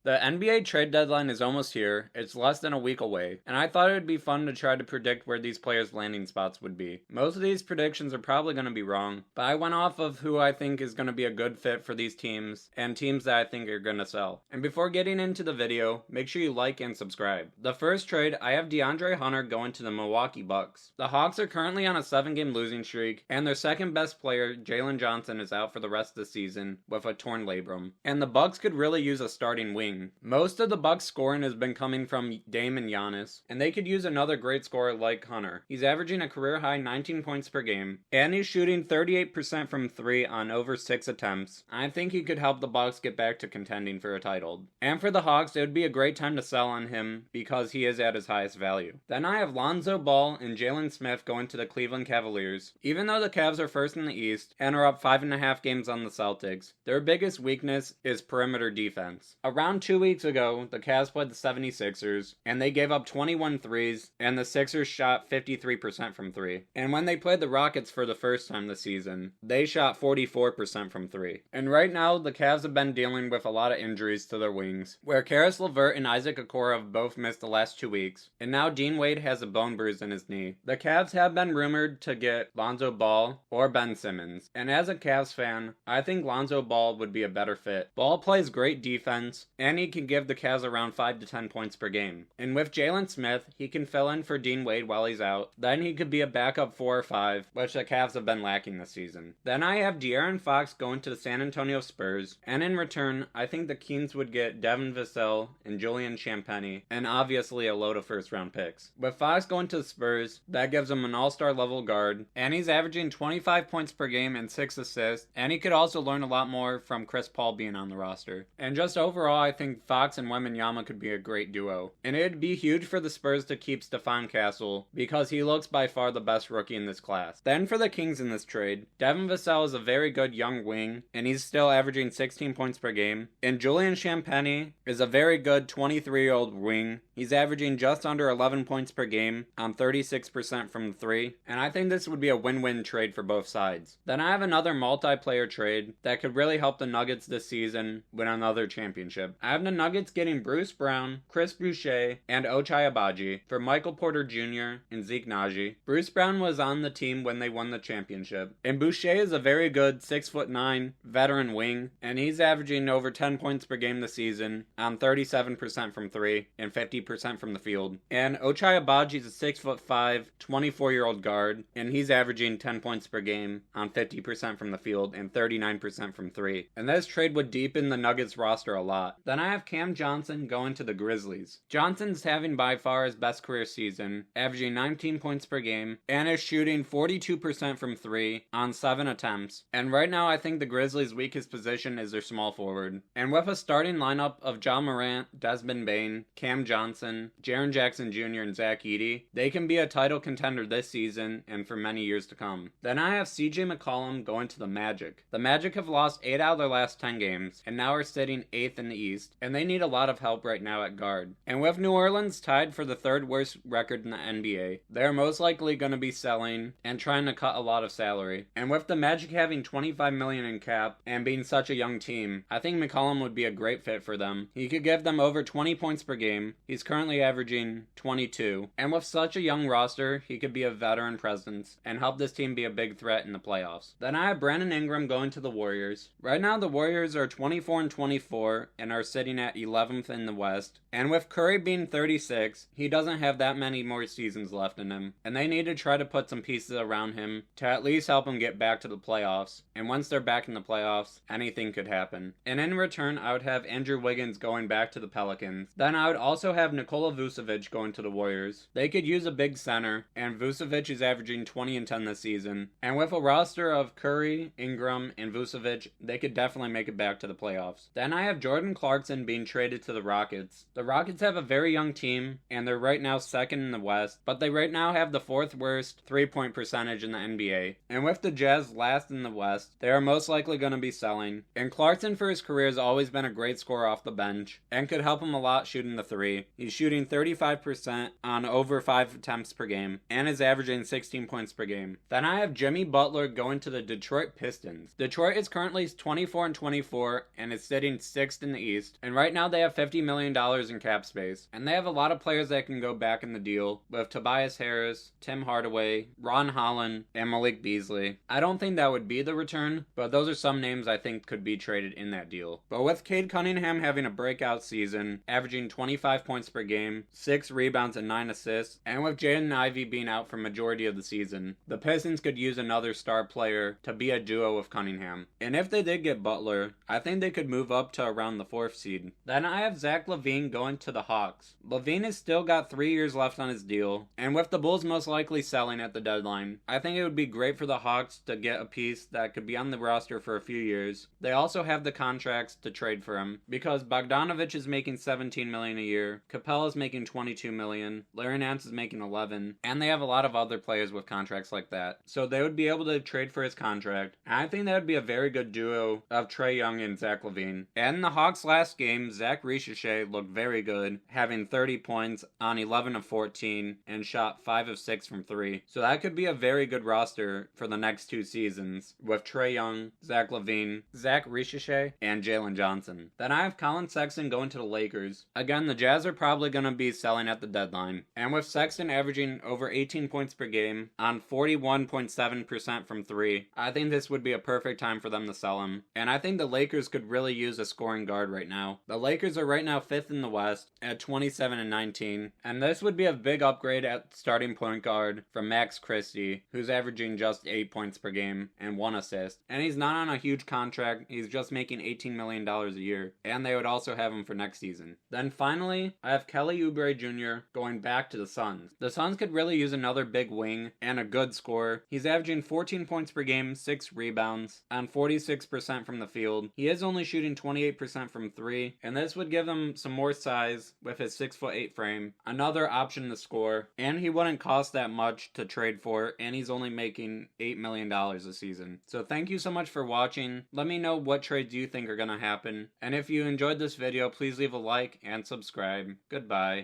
The NBA trade deadline is almost here, it's less than a week away, and I thought it would be fun to try to predict where these players' landing spots would be. Most of these predictions are probably going to be wrong, but I went off of who I think is going to be a good fit for these teams, and teams that I think are going to sell. And before getting into the video, make sure you like and subscribe. The first trade, I have DeAndre Hunter going to the Milwaukee Bucks. The Hawks are currently on a 7-game losing streak, and their second best player, Jalen Johnson, is out for the rest of the season with a torn labrum. And the Bucks could really use a starting wing. Most of the Bucks' scoring has been coming from Dame and Giannis, and they could use another great scorer like Hunter. He's averaging a career-high 19 points per game, and he's shooting 38% from 3 on over 6 attempts. I think he could help the Bucks get back to contending for a title. And for the Hawks, it would be a great time to sell on him because he is at his highest value. Then I have Lonzo Ball and Jalen Smith going to the Cleveland Cavaliers. Even though the Cavs are first in the East and are up 5.5 games on the Celtics, their biggest weakness is perimeter defense. Around 2 weeks ago, the Cavs played the 76ers, and they gave up 21 threes, and the Sixers shot 53% from 3. And when they played the Rockets for the first time this season, they shot 44% from 3. And right now, the Cavs have been dealing with a lot of injuries to their wings, where Karis LeVert and Isaac Okoro have both missed the last 2 weeks, and now Dean Wade has a bone bruise in his knee. The Cavs have been rumored to get Lonzo Ball or Ben Simmons, and as a Cavs fan, I think Lonzo Ball would be a better fit. Ball plays great defense, and he can give the Cavs around 5 to 10 points per game. And with Jalen Smith, he can fill in for Dean Wade while he's out. Then he could be a backup 4 or 5, which the Cavs have been lacking this season. Then I have De'Aaron Fox going to the San Antonio Spurs, and in return, I think the Kings would get Devin Vassell and Julian Champagnie, and obviously a load of first-round picks. With Fox going to the Spurs, that gives him an all-star level guard, and he's averaging 25 points per game and 6 assists, and he could also learn a lot more from Chris Paul being on the roster. And just overall, I think Fox and Wembanyama could be a great duo. And it'd be huge for the Spurs to keep Stephon Castle, because he looks by far the best rookie in this class. Then for the Kings in this trade, Devin Vassell is a very good young wing, and he's still averaging 16 points per game. And Julian Champagnie is a very good 23-year-old wing. He's averaging just under 11 points per game on 36% from 3, and I think this would be a win-win trade for both sides. Then I have another multiplayer trade that could really help the Nuggets this season win another championship. I have the Nuggets getting Bruce Brown, Chris Boucher, and Ochai Agbaji for Michael Porter Jr. and Zeke Naji. Bruce Brown was on the team when they won the championship, and Boucher is a very good 6'9" veteran wing, and he's averaging over 10 points per game this season on 37% from 3 and 50% from the field. And Ochai Agbaji is a 6'5", 24-year-old guard, and he's averaging 10 points per game on 50% from the field and 39% from 3. And this trade would deepen the Nuggets roster a lot. Then I have Cam Johnson going to the Grizzlies. Johnson's having by far his best career season, averaging 19 points per game, and is shooting 42% from 3 on 7 attempts. And right now I think the Grizzlies' weakest position is their small forward. And with a starting lineup of Ja Morant, Desmond Bane, Cam Johnson, Jaren Jackson Jr., and Zach Edey, they can be a title contender this season and for many years to come. Then I have CJ McCollum going to the Magic. The Magic have lost 8 out of their last 10 games, and now are sitting 8th in the East, and they need a lot of help right now at guard. And with New Orleans tied for the 3rd worst record in the NBA, they're most likely going to be selling and trying to cut a lot of salary. And with the Magic having $25 million in cap and being such a young team, I think McCollum would be a great fit for them. He could give them over 20 points per game. He's currently averaging 22. And with such a young roster, he could be a veteran presence and help this team be a big threat in the playoffs. Then I have Brandon Ingram going to the Warriors. Right now the Warriors are 24-24 and are sitting at 11th in the West. And with Curry being 36, he doesn't have that many more seasons left in him. And they need to try to put some pieces around him to at least help him get back to the playoffs. And once they're back in the playoffs, anything could happen. And in return, I would have Andrew Wiggins going back to the Pelicans. Then I would also have Nikola Vucevic going to the Warriors. They could use a big center, and Vucevic is averaging 20 and 10 this season. And with a roster of Curry, Ingram, and Vucevic, they could definitely make it back to the playoffs. Then I have Jordan Clarkson being traded to the Rockets. The Rockets have a very young team, and they're right now 2nd in the West, but they right now have the 4th worst three-point percentage in the NBA. And with the Jazz last in the West, they are most likely going to be selling. And Clarkson for his career has always been a great scorer off the bench, and could help him a lot shooting the 3. He's shooting 35% on over 5 attempts per game, and is averaging 16 points per game. Then I have Jimmy Butler going to the Detroit Pistons. Detroit is currently 24-24 and is sitting 6th in the East, used. And right now they have $50 million in cap space. And they have a lot of players that can go back in the deal, with Tobias Harris, Tim Hardaway, Ron Holland, and Malik Beasley. I don't think that would be the return, but those are some names I think could be traded in that deal. But with Cade Cunningham having a breakout season, averaging 25 points per game, 6 rebounds and 9 assists, and with Jaden Ivey being out for majority of the season, the Pistons could use another star player to be a duo with Cunningham. And if they did get Butler, I think they could move up to around the 4th seed. Then I have Zach LaVine going to the Hawks. LaVine has still got 3 years left on his deal, and with the Bulls most likely selling at the deadline, I think it would be great for the Hawks to get a piece that could be on the roster for a few years. They also have the contracts to trade for him, because Bogdanovich is making $17 million a year, Capella's making $22 million, Larry Nance is making $11 million, and they have a lot of other players with contracts like that. So they would be able to trade for his contract, and I think that would be a very good duo of Trae Young and Zach LaVine. And in the Hawks' last game, Zach Ricochet looked very good, having 30 points on 11 of 14 and shot 5 of 6 from 3. So that could be a very good roster for the next 2 seasons, with Trae Young, Zach LaVine, Zach Ricochet, and Jalen Johnson. Then I have Colin Sexton going to the Lakers. Again, the Jazz are probably going to be selling at the deadline, and with Sexton averaging over 18 points per game on 41.7% from 3, I think this would be a perfect time for them to sell him. And I think the Lakers could really use a scoring guard right now. The Lakers are right now 5th in the West at 27-19, and this would be a big upgrade at starting point guard from Max Christie, who's averaging just 8 points per game and 1 assist. And he's not on a huge contract, he's just making $18 million a year, and they would also have him for next season. Then finally, I have Kelly Oubre Jr. going back to the Suns. The Suns could really use another big wing and a good scorer. He's averaging 14 points per game, 6 rebounds, on 46% from the field. He is only shooting 28% from 3, and this would give him some more size with his 6'8" frame, another option to score, and he wouldn't cost that much to trade for, and he's only making $8 million a season. So thank you so much for watching. Let me know what trades you think are going to happen, and if you enjoyed this video, please leave a like and subscribe. Goodbye.